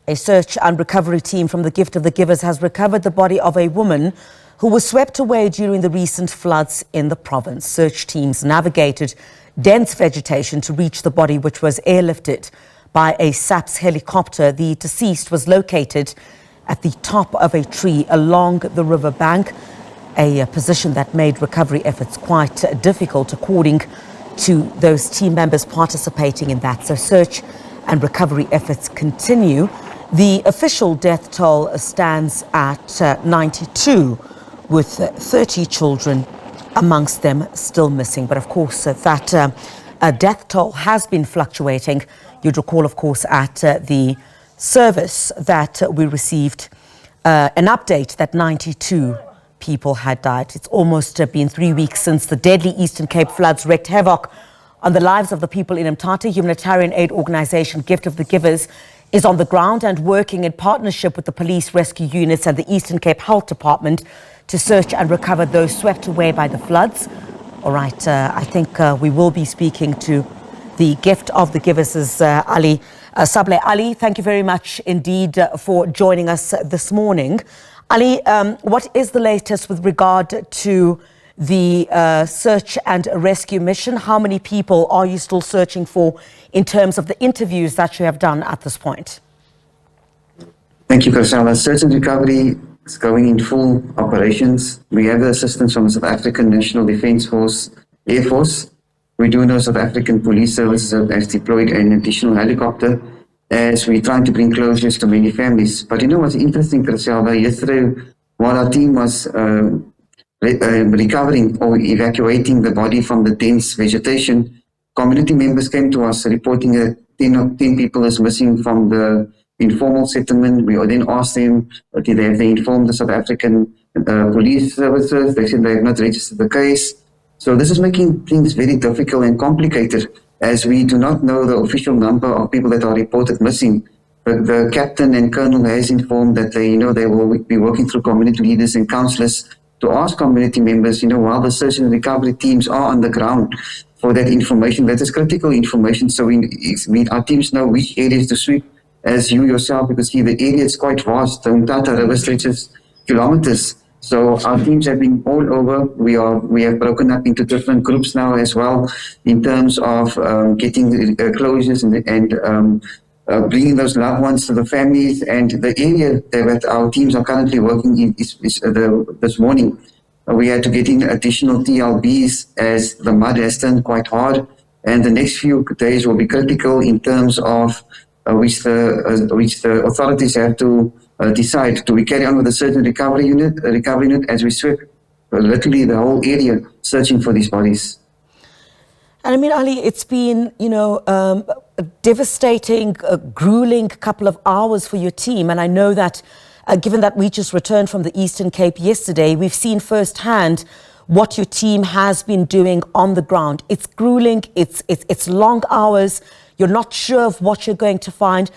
A search and recovery team from the Gift of the Givers has recovered the body of a woman who was swept away during the recent floods in the province. Search teams navigated dense vegetation to reach the body, which was airlifted by a SABC helicopter. The deceased was located at the top of a tree along the river bank, a position that made recovery efforts quite difficult, according to those team members participating in that. So search and recovery efforts continue. The official death toll stands at 92, with 30 children amongst them still missing. But of course, that death toll has been fluctuating. You'd recall, of course, at the service that we received an update that 92 people had died. It's almost been 3 weeks since the deadly Eastern Cape floods wreaked havoc on the lives of the people in Mthatha. Humanitarian aid organisation Gift of the Givers is on the ground and working in partnership with the police rescue units and the Eastern Cape Health Department to search and recover those swept away by the floods. All right, I think we will be speaking to the Gift of the Givers, Ali Sablay. Ali, thank you very much indeed for joining us this morning. Ali, what is the latest with regard to the search and rescue mission? How many people are you still searching for in terms of the interviews that you have done at this point? Thank you, Karsala. Search and recovery is going in full operations. We have the assistance from the South African National Defence Force, Air Force. We do know South African Police Services have deployed an additional helicopter as we're trying to bring closures to many families. But you know what's interesting, Karsala? Yesterday, while our team was recovering or evacuating the body from the dense vegetation, community members came to us reporting that 10 people is missing from the informal settlement. We then asked them, did they informed the South African police services? They said they have not registered the case. So this is making things very difficult and complicated, as we do not know the official number of people that are reported missing. But the captain and colonel has informed that they will be working through community leaders and councillors to ask community members, while the search and recovery teams are on the ground, for that information. That is critical information, so our teams know which areas to sweep. As you yourself, because the area is quite vast. The Mthatha River stretches kilometers. So our teams have been all over. We have broken up into different groups now as well, in terms of getting closures and bringing those loved ones to the families. And the area that our teams are currently working in is this morning. We had to get in additional TLBs as the mud has turned quite hard. And the next few days will be critical in terms of which the authorities have to decide. Do we carry on with the search and recovery unit as we sweep literally the whole area searching for these bodies? And I mean, Ali, it's been, a devastating, grueling couple of hours for your team. And I know that given that we just returned from the Eastern Cape yesterday, we've seen firsthand what your team has been doing on the ground. It's grueling, it's long hours. You're not sure of what you're going to find.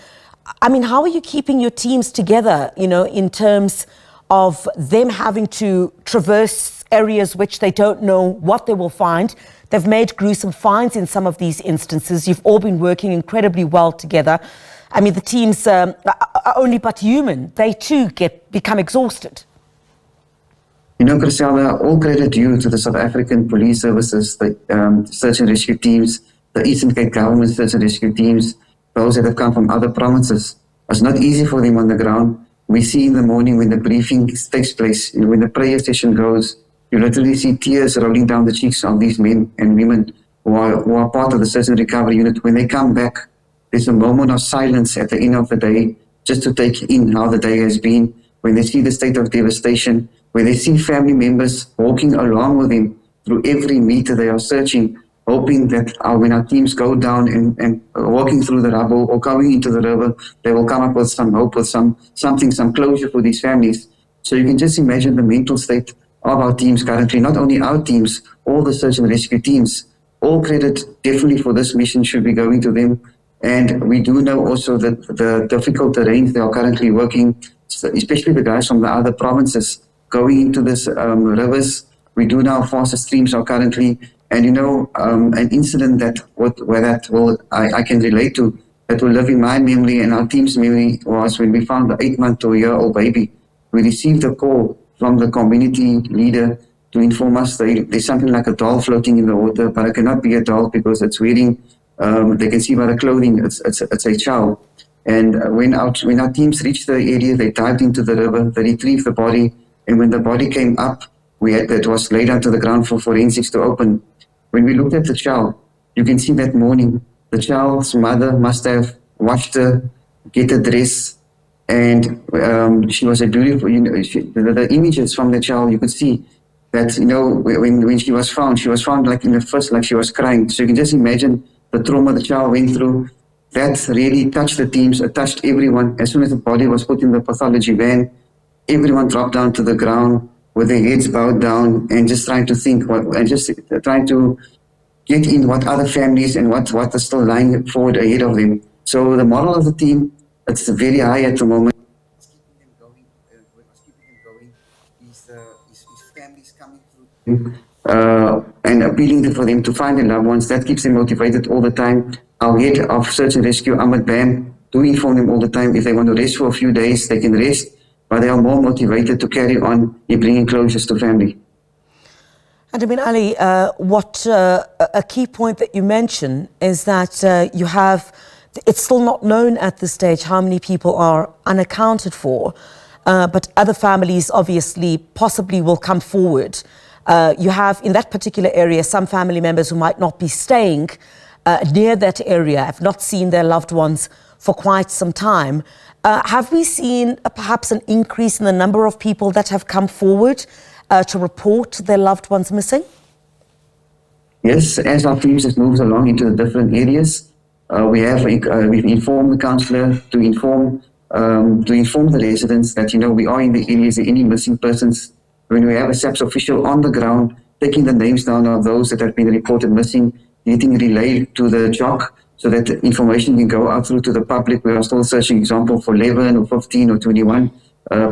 I mean, how are you keeping your teams together, in terms of them having to traverse areas which they don't know what they will find? They've made gruesome finds in some of these instances. You've all been working incredibly well together. I mean, the teams are only but human. They too become exhausted. Christella, all credit due to the South African Police Services, the search and rescue teams, the Eastern Cape Government search and rescue teams, those that have come from other provinces. It's not easy for them on the ground. We see in the morning when the briefing takes place, when the prayer session goes, you literally see tears rolling down the cheeks of these men and women who are part of the search and recovery unit. When they come back, there's a moment of silence at the end of the day, just to take in how the day has been. When they see the state of devastation, when they see family members walking along with them through every meter they are searching, hoping that when our teams go down and walking through the rubble or going into the river, they will come up with some hope, with some closure for these families. So you can just imagine the mental state of our teams currently, not only our teams, all the search and rescue teams. All credit definitely for this mission should be going to them. And we do know also that the difficult terrains they are currently working, especially the guys from the other provinces, going into this rivers. We do know how fast the streams are currently. And an incident I can relate to that will live in my memory and our team's memory was when we found the 8-month to a year-old baby. We received a call from the community leader to inform us that there's something like a doll floating in the water, but it cannot be a doll because it's wearing, they can see by the clothing, it's a child. And when our teams reached the area, they dived into the river, they retrieved the body, and when the body came up, it was laid onto the ground for forensics to open. When we looked at the child, you can see that morning, the child's mother must have washed her, get a dress, and she was a beautiful, the images from the child, you could see that, when she was found like in the first, like she was crying. So you can just imagine the trauma the child went through. That really touched the teams, it touched everyone. As soon as the body was put in the pathology van, everyone dropped down to the ground with their heads bowed down and just trying to think, and just trying to get in what other families and what is still lying forward ahead of them. So the model of the team, it's very high at the moment. What's keeping them going is families coming through and appealing for them to find their loved ones. That keeps them motivated all the time. Our head of search and rescue, Ahmed Bam, do inform them all the time. If they want to rest for a few days, they can rest, but they are more motivated to carry on in bringing closures to family. And I mean, Ali, a key point that you mention is that it's still not known at this stage how many people are unaccounted for, but other families obviously possibly will come forward. You have in that particular area some family members who might not be staying near that area, have not seen their loved ones for quite some time. Have we seen perhaps an increase in the number of people that have come forward to report their loved ones missing? Yes, as our teams have moved along into the different areas, we've informed the councillor to inform the residents that we are in the areas, any missing persons. When we have a SABC official on the ground, taking the names down of those that have been reported missing, getting relayed to the JOC so that the information can go out through to the public. We are still searching, example, for 11 or 15 or 21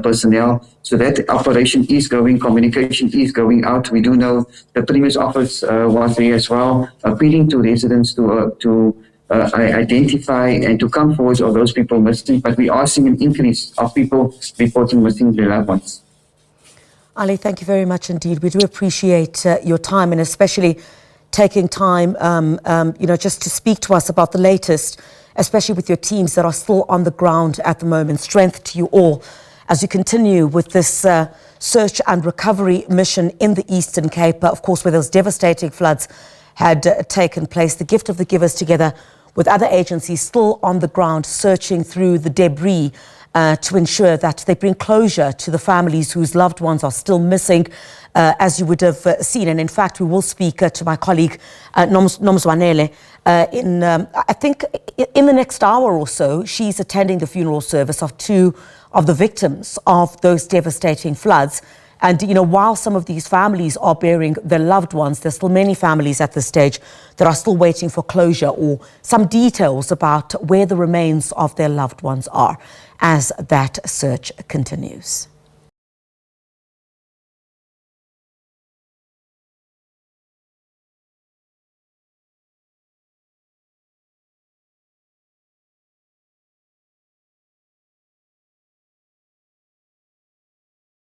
personnel. So that operation is going, communication is going out. We do know the previous office was there as well, appealing to residents to identify and to come forward of those people missing. But we are seeing an increase of people reporting missing their loved ones. Ali, thank you very much indeed. We do appreciate your time, and especially taking time, just to speak to us about the latest, especially with your teams that are still on the ground at the moment. Strength to you all as you continue with this search and recovery mission in the Eastern Cape, of course, where those devastating floods had taken place. The Gift of the Givers, together with other agencies, still on the ground, searching through the debris to ensure that they bring closure to the families whose loved ones are still missing, as you would have seen. And in fact, we will speak to my colleague, Nomzwanele, I think in the next hour or so. She's attending the funeral service of two of the victims of those devastating floods. And, while some of these families are burying their loved ones, there's still many families at this stage that are still waiting for closure or some details about where the remains of their loved ones are as that search continues.